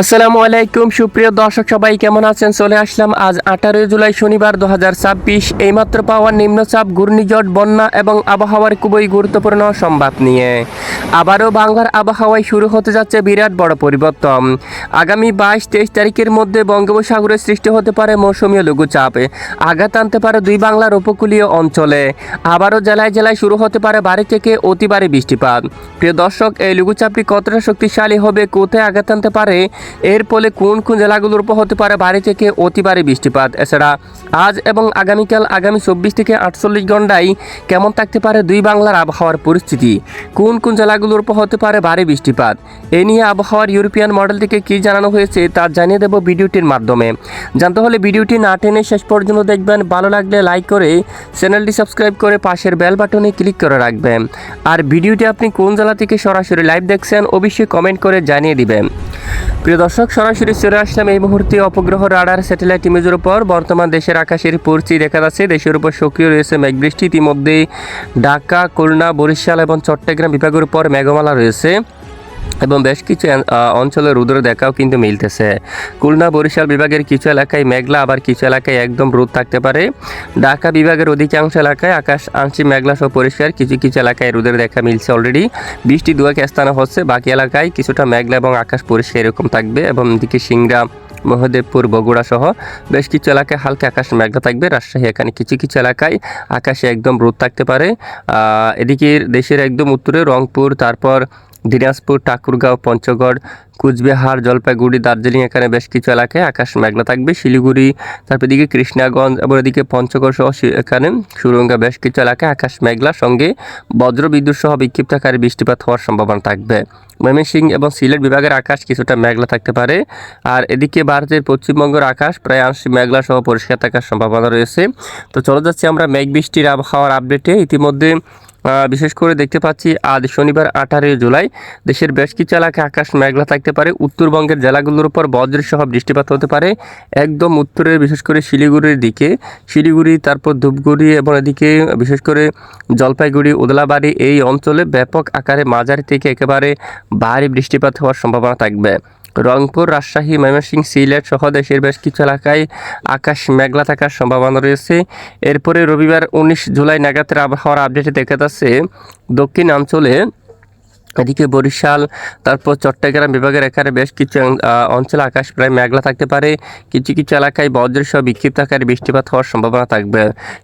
আসসালামু আলাইকুম সুপ্রিয় দর্শক সবাই কেমন আছেন। চলে আসলাম আজ 18 জুলাই শনিবার 2026 এইমাত্র পাওয়া নিম্নচাপ ঘূর্ণিঝড় বন্যা এবং আবহাওয়ার খুবই গুরুত্বপূর্ণ সংবাদ নিয়ে। আবারও বাংলার আবহাওয়ায় শুরু হতে যাচ্ছে বিরাট বড় পরিবর্তন। আগামী 22-23 তারিখের মধ্যে বঙ্গোপসাগরে সৃষ্টি হতে পারে মৌসুমী লঘুচাপ, আঘাত আনতে পারে দুই বাংলার উপকূলীয় অঞ্চলে। আবারও জেলায় জেলায় শুরু হতে পারে ভারী থেকে অতি ভারী বৃষ্টিপাত। প্রিয় দর্শক, এই লঘুচাপটি কতটা শক্তিশালী হবে, কোথায় আঘাত আনতে পারে, এর ফলে কোন কোন জেলাগুলোর উপর হতে পারে ভারী থেকে অতি ভারী বৃষ্টিপাত, এছাড়া আজ এবং আগামীকাল আগামী 24 থেকে 48 ঘন্টায় কেমন থাকতে পারে দুই বাংলার আবহাওয়ার পরিস্থিতি, কোন কোন জেলাগুলোর উপর হতে পারে ভারী বৃষ্টিপাত, এ নিয়ে আবহাওয়ার ইউরোপিয়ান মডেল থেকে কী জানানো হয়েছে তা জানিয়ে দেব ভিডিওটির মাধ্যমে। জানতে হলে ভিডিওটি না টেনে শেষ পর্যন্ত দেখবেন। ভালো লাগলে লাইক করে চ্যানেলটি সাবস্ক্রাইব করে পাশের বেল বাটনে ক্লিক করে রাখবেন। আর ভিডিওটি আপনি কোন জেলা থেকে সরাসরি লাইভ দেখছেন অবশ্যই কমেন্ট করে জানিয়ে দিবেন। প্রিয় দর্শক, সরাসরি চলে আসলাম এই মুহূর্তে উপগ্রহ রাডার স্যাটেলাইট ইমেজের উপর। বর্তমান দেশের আকাশের পরিস্থিতি দেখা যাচ্ছে। দেশের উপর সক্রিয় রয়েছে মেঘবৃষ্টি। ইতিমধ্যে ঢাকা, খুলনা, বরিশাল এবং চট্টগ্রাম বিভাগের উপর মেঘমালা রয়েছে এবং বেশ কিছু অঞ্চলের রোদের দেখাও কিন্তু মিলতেছে। খুলনা, বরিশাল বিভাগের কিছু এলাকায় মেঘলা, আবার কিছু এলাকায় একদম রোদ থাকতে পারে। ঢাকা বিভাগের অধিকাংশ এলাকায় আকাশ আংশিক মেঘলা সহ পরিষ্কার, কিছু কিছু এলাকায় রোদের দেখা মিলছে অলরেডি। বৃষ্টি দু এক স্থানে হচ্ছে, বাকি এলাকায় কিছুটা মেঘলা এবং আকাশ পরিষ্কার এরকম থাকবে। এবং এদিকে সিংড়া, মহদেবপুর, বগুড়া সহ বেশ কিছু এলাকায় হালকা আকাশ মেঘলা থাকবে। রাজশাহী, এখানে কিছু কিছু এলাকায় আকাশে একদম রোদ থাকতে পারে। এদিকে দেশের একদম উত্তরে রংপুর, তারপর দিনাজপুর, ঠাকুরগাঁও, পঞ্চগড়, কুচবিহার, জলপাইগুড়ি, দার্জিলিং, এখানে বেশ কিছু এলাকায় আকাশ মেঘলা থাকবে। শিলিগুড়ি, তারপর এদিকে কৃষ্ণাগঞ্জ এবং এদিকে পঞ্চগড় সহ এখানে সুরঙ্গা বেশ কিছু এলাকায় আকাশ মেঘলা, সঙ্গে বজ্রবিদ্যুৎ সহ বিক্ষিপ্ত আকারে বৃষ্টিপাত হওয়ার সম্ভাবনা থাকবে। ময়মনসিংহ এবং সিলেট বিভাগের আকাশ কিছুটা মেঘলা থাকতে পারে। আর এদিকে ভারতের পশ্চিমবঙ্গের আকাশ প্রায় আংশিক মেঘলা সহ পরিষ্কার থাকার সম্ভাবনা রয়েছে। তো চলে যাচ্ছে আমরা মেঘ বৃষ্টির আবহাওয়ার আপডেটে। ইতিমধ্যে বিশেষ করে দেখতে পাচ্ছি আজ শনিবার 18 জুলাই দেশের বেশ কিছু এলাকায় আকাশ মেঘলা থাকতে পারে। উত্তরবঙ্গের জেলাগুলোর উপর বজ্রসহ বৃষ্টিপাত হতে পারে। একদম উত্তরে বিশেষ করে শিলিগুড়ির দিকে, শিলিগুড়ি, তারপর ধূপগুড়ি এবং এদিকে বিশেষ করে জলপাইগুড়ি, উদলাবাড়ি, এই অঞ্চলে ব্যাপক আকারে মাঝারি থেকে একেবারে ভারী বৃষ্টিপাত হওয়ার সম্ভাবনা থাকবে। রংপুর, রাজশাহী, ময়মনসিংহ, সিলেট সহ দেশের বেশ কিছু এলাকায় আকাশ মেঘলা থাকার সম্ভাবনা রয়েছে। এরপরে রবিবার 19 জুলাই নাগাদের আবহাওয়ার আপডেটে দেখা যাচ্ছে দক্ষিণাঞ্চলে এদিকে বরিশাল, তারপর চট্টগ্রাম বিভাগের এখানে বেশ কিছু অঞ্চলে আকাশ প্রায় মেঘলা থাকতে পারে। কিছু কিছু এলাকায় বজ্রসহ বিক্ষিপ্ত আকারে বৃষ্টিপাত হওয়ার সম্ভাবনা থাকবে।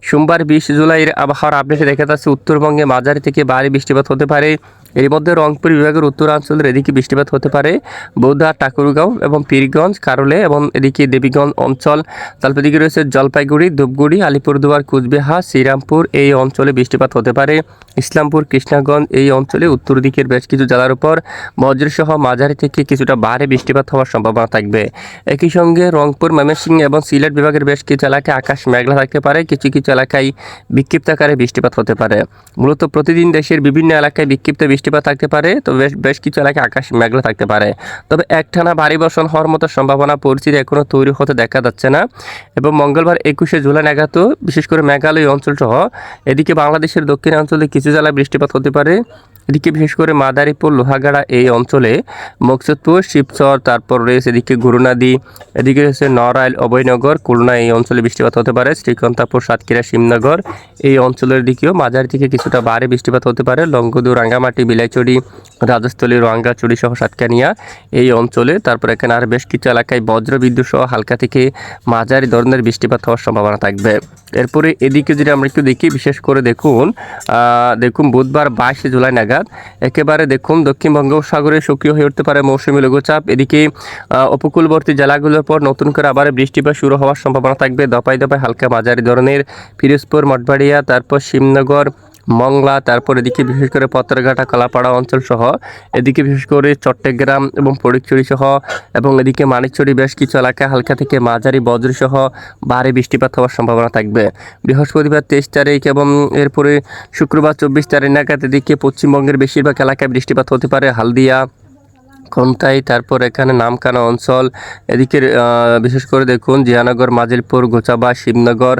সোমবার 20 জুলাইয়ের আবহাওয়ার আপডেটে দেখা যাচ্ছে উত্তরবঙ্গে মাঝারি থেকে ভারী বৃষ্টিপাত হতে পারে। এর মধ্যে রংপুর বিভাগের উত্তরাঞ্চলের এদিকে বৃষ্টিপাত হতে পারে। বৌদ্ধা, ঠাকুরগাঁও এবং পীরগঞ্জ, কারলে এবং এদিকে দেবীগঞ্জ অঞ্চল, তারপর এদিকে রয়েছে জলপাইগুড়ি, ধূপগুড়ি, আলিপুরদুয়ার, কুচবিহার, শ্রীরামপুর, এই অঞ্চলে বৃষ্টিপাত হতে পারে। ইসলামপুর, কৃষ্ণাগঞ্জ, এই অঞ্চলে উত্তর দিকের বেশ কিছু জেলার উপর বজ্রসহ মাঝারি থেকে কিছুটা ভারী বৃষ্টিপাত হওয়ার সম্ভাবনা থাকবে। একই সঙ্গে রংপুর, ময়মনসিংহ এবং সিলেট বিভাগের বেশ কিছু এলাকায় আকাশ মেঘলা থাকতে পারে। কিছু কিছু এলাকায় বিক্ষিপ্ত আকারে বৃষ্টিপাত হতে পারে। মূলত প্রতিদিন দেশের বিভিন্ন এলাকায় বিক্ষিপ্ত বৃষ্টিপাত থাকতে পারে, তবে বেশ কিছু এলাকায় আকাশ মেঘলা থাকতে পারে। তবে একটানা ভারী বর্ষণ হওয়ার মতো সম্ভাবনা পরিস্থিতি এখনও তৈরি হতে দেখা যাচ্ছে না। এবং মঙ্গলবার 21 জুলাই নাগাদ বিশেষ করে মেঘালয় অঞ্চল সহ এদিকে বাংলাদেশের দক্ষিণাঞ্চলে কিছু জেলায় বৃষ্টিপাত হতে পারে। এদিকে বিশেষ করে মাদারীপুর, লোহাগাড়া, এই অঞ্চলে মকসুদপুর, শিবচর, তারপর রয়েছে এদিকে গুরুনাদি, এদিকে রয়েছে নড়াইল, অভয়নগর, খুলনা, এই অঞ্চলে বৃষ্টিপাত হতে পারে। শ্রীকান্তাপুর, সাতক্ষীরা, শিবনগর, এই অঞ্চলের দিকেও মাঝারি থেকে কিছুটা ভারী বৃষ্টিপাত হতে পারে। লংগদু, রাঙ্গামাটি, বিলাইচড়ি, রাজস্থলী, রোয়াঙ্গাচড়ি সহ সাতকানিয়া, এই অঞ্চলে, তারপর এখানে আর বেশ কিছু এলাকায় বজ্রবিদ্যুৎ সহ হালকা থেকে মাঝারি ধরনের বৃষ্টিপাত হওয়ার সম্ভাবনা থাকবে। এরপরে এদিকে যদি আমরা একটু দেখি, বিশেষ করে দেখুন বুধবার 22 জুলাই নাগাদ একেবারে দেখুন দক্ষিণ বঙ্গোপসাগরে সক্রিয় হয়ে উঠতে পারে মৌসুমী লঘুচাপ। এদিকে উপকূলবর্তী জেলাগুলোর পর নতুন করে আবার বৃষ্টিপাত শুরু হওয়ার সম্ভাবনা থাকবে। দফায় দফায় হালকা মাঝারি ধরনের ফিরোজপুর, মঠবাড়িয়া, তারপর শিবনগর, মংলা, তারপর এদিকে বিশেষ করে পত্রঘাটা, কলাপাড়া অঞ্চল সহ এদিকে বিশেষ করে চট্টগ্রাম এবং ফটিকছড়ি সহ এবং এদিকে মানিকছড়ি বেশ কিছু এলাকায় হালকা থেকে মাঝারি বজ্রসহ ভারী বৃষ্টিপাত হওয়ার সম্ভাবনা থাকবে। বৃহস্পতিবার 23 তারিখ এবং এরপরে শুক্রবার 24 তারিখ নাগাদ এদিকে পশ্চিমবঙ্গের বেশিরভাগ এলাকায় বৃষ্টিপাত হতে পারে। হালদিয়া, কোনটাই, তারপর এখানে নামখানা অঞ্চল, এদিকে বিশেষ করে দেখুন জিয়ানগর, মাজিলপুর, গোচাবা, শিবনগর,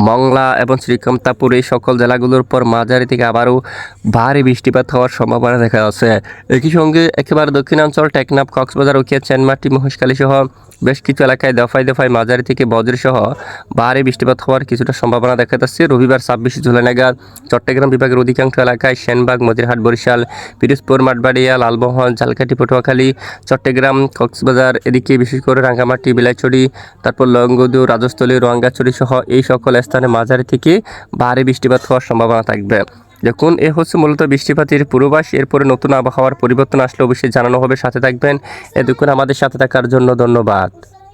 মংলা এবং শ্রীকান্তাপুর এই সকল জেলাগুলোর পর মাঝারি থেকে আবারও ভারী বৃষ্টিপাত হওয়ার সম্ভাবনা দেখা যাচ্ছে। একই সঙ্গে একেবারে দক্ষিণাঞ্চল টেকনাফ, কক্সবাজার, উখিয়া, চেনমাটি, মহেশখালী সহ বেশ কিছু এলাকায় দফায় দফায় মাঝারি থেকে বজ্রসহ ভারী বৃষ্টিপাত হওয়ার কিছুটা সম্ভাবনা দেখা যাচ্ছে। রবিবার 26 জুলাই নাগাদ চট্টগ্রাম বিভাগের অধিকাংশ এলাকায়, সেনবাগ, মতিরহাট, বরিশাল, পিরোজপুর, মাঠবাড়িয়া, লালমোহন, ঝালকাঠি, পটুয়াখালী, চট্টগ্রাম, কক্সবাজার, এদিকে বিশেষ করে রাঙ্গামাটি, বিলাইছড়ি, তারপর লংগদু, রাজস্থলী, রোয়াঙ্গাছড়ি সহ এই সকল স্থানে মাঝারি থেকে ভারী বৃষ্টিপাত হওয়ার সম্ভাবনা থাকবে। দেখুন এ হচ্ছে মূলত বৃষ্টিপাতের পূর্বাভাস। এরপরে নতুন আবহাওয়ার পরিবর্তন আসলে অবশ্যই জানানো হবে, সাথে থাকবেন। এতক্ষণ আমাদের সাথে থাকার জন্য ধন্যবাদ।